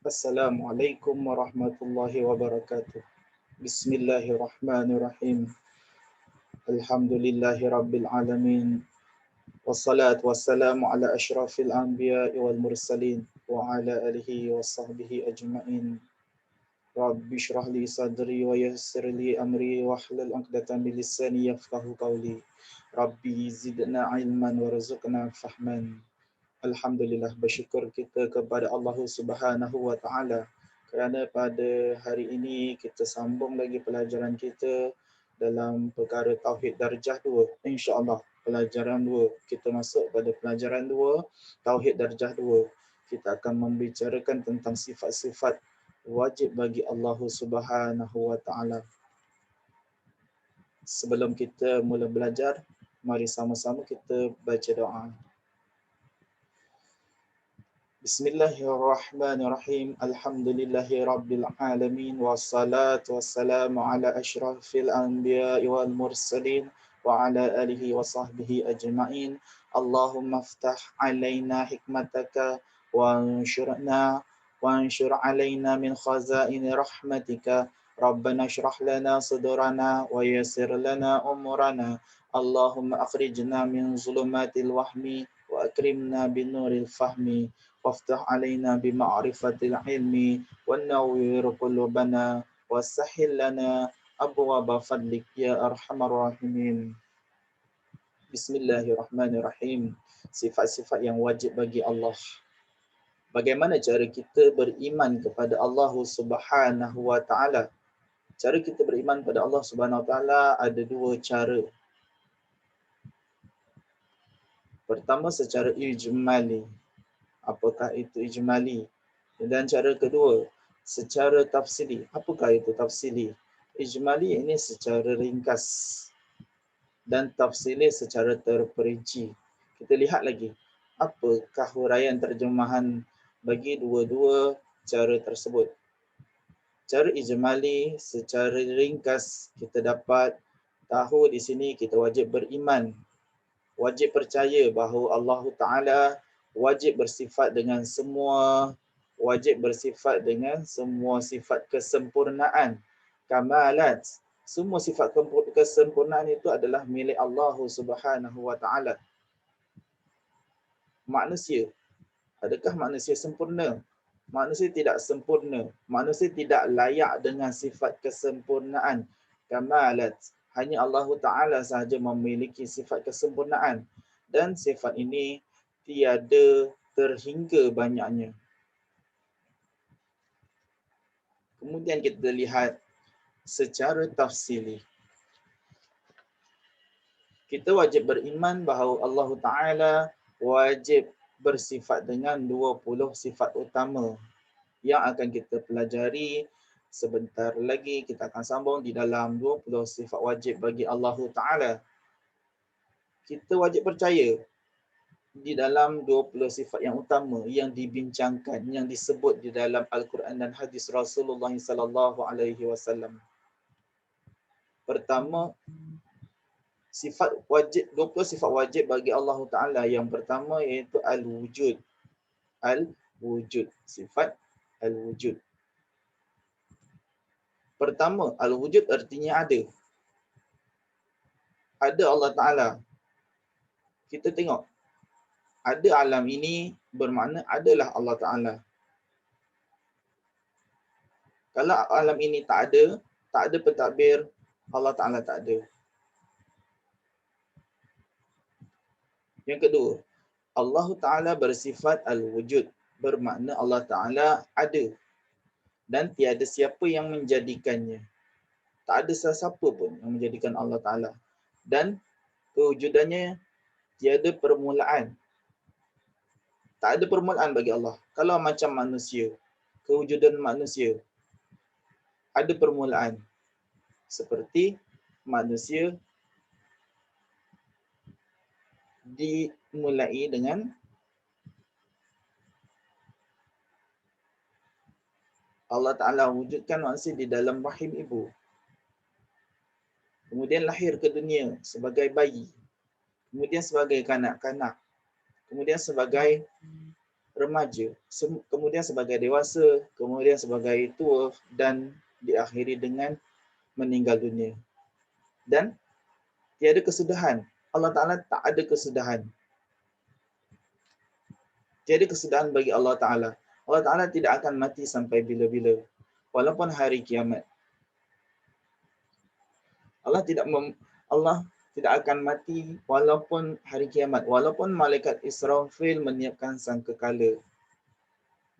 Assalamualaikum warahmatullahi wabarakatuh. Bismillahirrahmanirrahim. Alhamdulillahi rabbil alamin. Wassalatu wassalamu ala asyrafil anbiya'i wal mursalin wa ala alihi wa sahbihi ajma'in. Rabbi shrah li sadri wa yassir li amri wa hlul 'uqdatam min lisani yafqahu qawli. Rabbi zidna ilman warzuqna fahman. Alhamdulillah, bersyukur kita kepada Allah Subhanahu wa taala kerana pada hari ini kita sambung lagi pelajaran kita dalam perkara tauhid darjah 2. Insya-Allah pelajaran 2 kita masuk pada pelajaran 2 tauhid darjah 2. Kita akan membicarakan tentang sifat-sifat wajib bagi Allah Subhanahu wa taala. Sebelum kita mula belajar, mari sama-sama kita baca doa. Bismillahirrahmanirrahim. Alhamdulillahi rabbil alamin. Wassalatu wassalamu ala asyrafil anbiya'i wal mursalin wa ala alihi wa sahbihi ajma'in. Allahumma aftah alaina hikmataka wa anshur alaina min khazaini rahmatika. Rabbana shrah lana sudurana wa yassir lana umurana. Allahumma akhrijna min zulumatil wahmi wa akrimna bin nuril fahmi. وافتح علينا بمعرفة العلم ونور قلوبنا وسهل لنا أبواب فضلك يا أرحم الراحمين. Bismillahirrahmanirrahim. Sifat-sifat yang wajib bagi Allah. Bagaimana cara kita beriman kepada Allah Subhanahu wa taala? Cara kita beriman kepada Allah Subhanahu wa taala ada dua cara. Pertama secara ijmali. Apakah itu ijmali? Dan cara kedua, secara tafsili. Apakah itu tafsili? Ijmali ini secara ringkas dan tafsili secara terperinci. Kita lihat lagi, apakah huraian terjemahan bagi dua-dua cara tersebut. Cara ijmali secara ringkas kita dapat tahu di sini kita wajib beriman, wajib percaya bahawa Allah Ta'ala wajib bersifat dengan semua sifat kesempurnaan, kamalat. Semua sifat kesempurnaan itu adalah milik Allah Subhanahu wa taala. Manusia, adakah manusia sempurna? Manusia tidak sempurna. Manusia tidak layak dengan sifat kesempurnaan, kamalat. Hanya Allah Ta'ala sahaja memiliki sifat kesempurnaan. Dan sifat ini tiada terhingga banyaknya. Kemudian kita lihat secara tafsili. Kita wajib beriman bahawa Allah Ta'ala wajib bersifat dengan 20 sifat utama yang akan kita pelajari sebentar lagi. Kita akan sambung di dalam 20 sifat wajib bagi Allah Ta'ala. Kita wajib percaya di dalam 20 sifat yang utama yang dibincangkan, yang disebut di dalam Al-Quran dan hadis Rasulullah sallallahu alaihi wasallam. Pertama, sifat wajib, 20 sifat wajib bagi Allah Ta'ala. Yang pertama iaitu al-wujud. Al-wujud, sifat al-wujud. Pertama, al-wujud artinya ada. Ada Allah Ta'ala. Kita tengok, ada alam ini bermakna adalah Allah Ta'ala. Kalau alam ini tak ada pentadbir, Allah Ta'ala tak ada. Yang kedua, Allah Ta'ala bersifat al-wujud, bermakna Allah Ta'ala ada dan tiada siapa yang menjadikannya. Tak ada sesiapa pun yang menjadikan Allah Ta'ala. Dan kewujudannya tiada permulaan. Tak ada permulaan bagi Allah. Kalau macam manusia, kewujudan manusia ada permulaan. Seperti manusia dimulai dengan Allah Ta'ala wujudkan manusia di dalam rahim ibu. Kemudian lahir ke dunia sebagai bayi. Kemudian sebagai kanak-kanak. Kemudian sebagai remaja, kemudian sebagai dewasa, kemudian sebagai tua, dan diakhiri dengan meninggal dunia. Dan tiada kesudahan. Allah Ta'ala tak ada kesudahan. Tiada kesudahan bagi Allah Ta'ala. Allah Ta'ala tidak akan mati sampai bila-bila. Walaupun hari kiamat. Allah tidak akan mati walaupun hari kiamat. Walaupun malaikat Israfil menyiapkan sangkakala.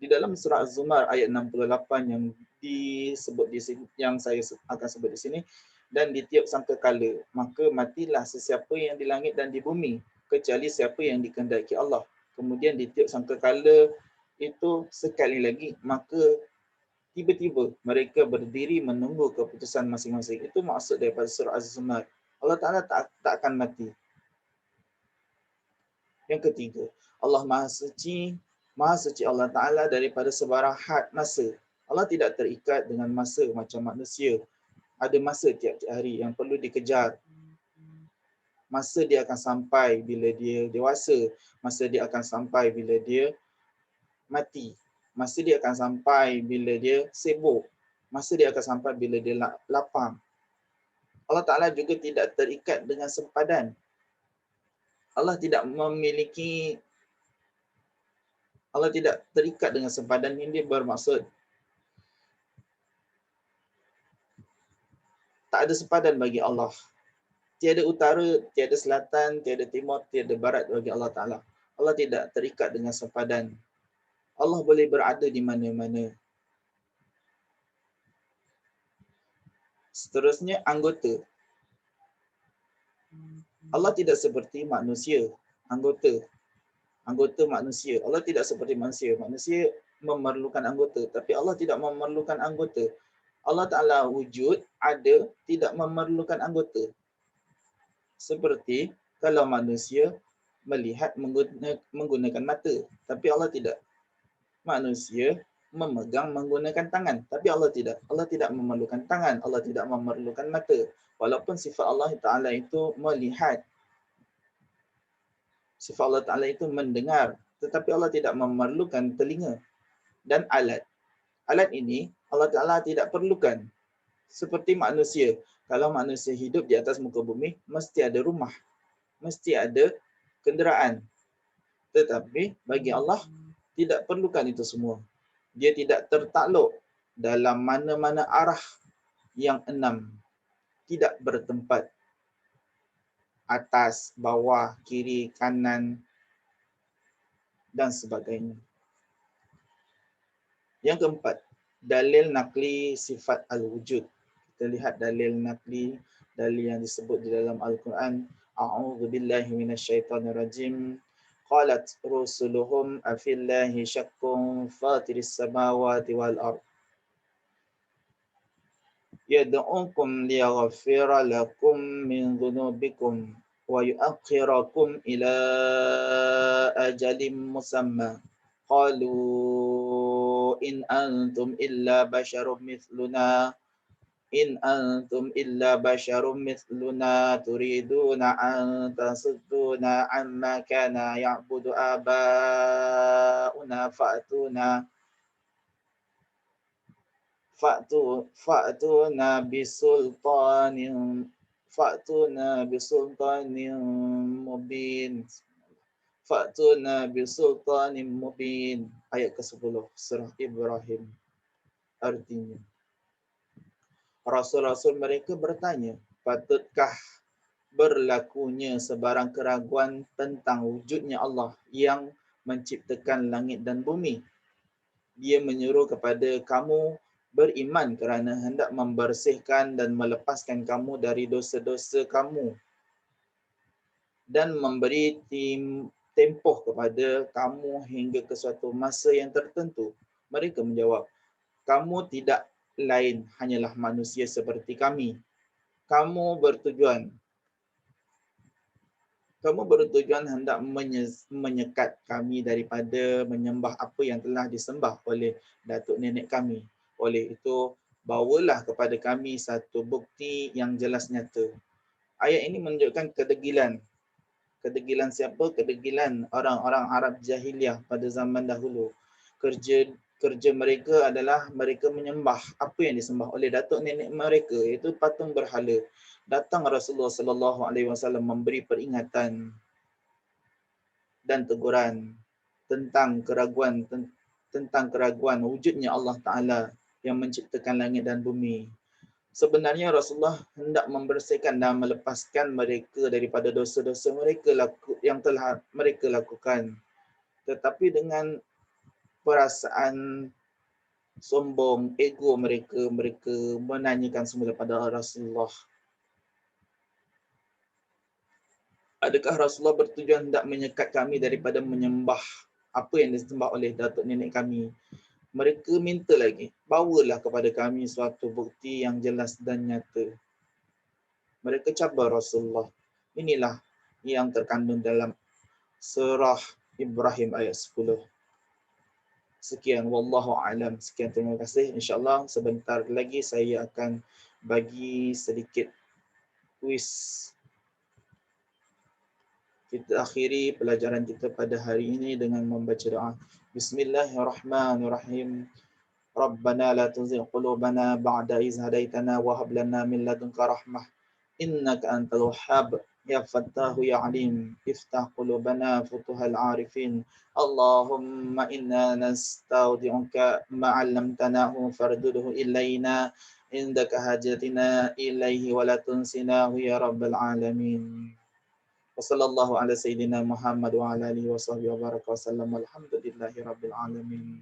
Di dalam surah Az-Zumar ayat 68 yang disebut di sini, yang saya akan sebut di sini, dan ditiup sangkakala, maka matilah sesiapa yang di langit dan di bumi, kecuali siapa yang dikehendaki Allah. Kemudian ditiup sangkakala itu sekali lagi, maka tiba-tiba mereka berdiri menunggu keputusan masing-masing. Itu maksud daripada surah Az-Zumar. Allah Ta'ala tak akan mati. Yang ketiga, Allah Maha suci Allah Ta'ala daripada sebarang had masa. Allah tidak terikat dengan masa macam manusia. Ada masa tiap-tiap hari yang perlu dikejar. Masa dia akan sampai bila dia dewasa. Masa dia akan sampai bila dia mati. Masa dia akan sampai bila dia sibuk. Masa dia akan sampai bila dia lapang. Allah Ta'ala juga tidak terikat dengan sempadan. Allah tidak terikat dengan sempadan. Ini bermaksud tak ada sempadan bagi Allah. Tiada utara, tiada selatan, tiada timur, tiada barat bagi Allah Ta'ala. Allah tidak terikat dengan sempadan. Allah boleh berada di mana-mana. Seterusnya, anggota. Allah tidak seperti manusia. Anggota manusia. Allah tidak seperti manusia. Manusia memerlukan anggota. Tapi Allah tidak memerlukan anggota. Allah Ta'ala wujud, ada, tidak memerlukan anggota. Seperti kalau manusia melihat menggunakan mata. Tapi Allah tidak. Manusia memegang menggunakan tangan. Tapi Allah tidak. Allah tidak memerlukan tangan. Allah tidak memerlukan mata. Walaupun sifat Allah Ta'ala itu melihat. Sifat Allah Ta'ala itu mendengar. Tetapi Allah tidak memerlukan telinga dan alat. Alat ini Allah Ta'ala tidak perlukan. Seperti manusia. Kalau manusia hidup di atas muka bumi, mesti ada rumah. Mesti ada kenderaan. Tetapi bagi Allah, tidak perlukan itu semua. Dia tidak tertakluk dalam mana-mana arah yang 6. Tidak bertempat. Atas, bawah, kiri, kanan, dan sebagainya. Yang keempat, dalil nakli sifat al-wujud. Kita lihat dalil nakli, dalil yang disebut di dalam Al-Quran. A'udzu billahi minasyaitonir rajim. Qalat rusuluhum afillahi syakkun fatiris samawati wal ard. Yad'ukum liyaghfira lakum min dhunubikum wa yu'akhkhirakum ila ajalin musamma. Qalu in antum illa basyarum mithluna turiduna an tasudduna amma kana ya'budu aba'una fa'tuna bisultanin mubin. Ayat ke-10 surah Ibrahim. Artinya, rasul-rasul mereka bertanya, patutkah berlakunya sebarang keraguan tentang wujudnya Allah yang menciptakan langit dan bumi? Dia menyuruh kepada kamu beriman kerana hendak membersihkan dan melepaskan kamu dari dosa-dosa kamu dan memberi tempoh kepada kamu hingga ke suatu masa yang tertentu. Mereka menjawab, kamu tidak lain hanyalah manusia seperti kami. Kamu bertujuan hendak menyekat kami daripada menyembah apa yang telah disembah oleh datuk nenek kami. Oleh itu, bawalah kepada kami satu bukti yang jelas nyata. Ayat ini menunjukkan kedegilan Kedegilan siapa? Kedegilan orang-orang Arab jahiliah pada zaman dahulu. Kerja mereka adalah mereka menyembah apa yang disembah oleh datuk nenek mereka, iaitu patung berhala. Datang Rasulullah sallallahu alaihi wasallam memberi peringatan dan teguran tentang keraguan wujudnya Allah Taala yang menciptakan langit dan bumi. Sebenarnya Rasulullah hendak membersihkan dan melepaskan mereka daripada dosa-dosa mereka yang telah mereka lakukan. Tetapi dengan perasaan sombong, ego mereka menanyakan semula pada Rasulullah, adakah Rasulullah bertujuan hendak menyekat kami daripada menyembah apa yang disembah oleh datuk nenek kami? Mereka minta lagi, bawalah kepada kami suatu bukti yang jelas dan nyata. Mereka cabar Rasulullah. Inilah yang terkandung dalam surah Ibrahim ayat 10. Sekian, wallahu alam. Sekian, terima kasih. InsyaAllah sebentar lagi saya akan bagi sedikit kuis. Kita akhiri pelajaran kita pada hari ini dengan membaca doa. Bismillahirrahmanirrahim. Rabbana la tuzigh qulubana ba'da iz hadaitana wa hab lana min ladunka rahmah innaka antal wahhab. Ya Fattahu ya Alim, iftah qulubana futuhal arifin. Allahumma inna nastaudi'uka ma 'allamtanahu farduduhu ilaina indaka hajatina ilaihi wa la tunsinahu ya rabbal alamin. Wassallallahu ala sayyidina Muhammad wa ala alihi wa sahbihi wa baraka wa sallam. Alhamdulillahi rabbil alamin.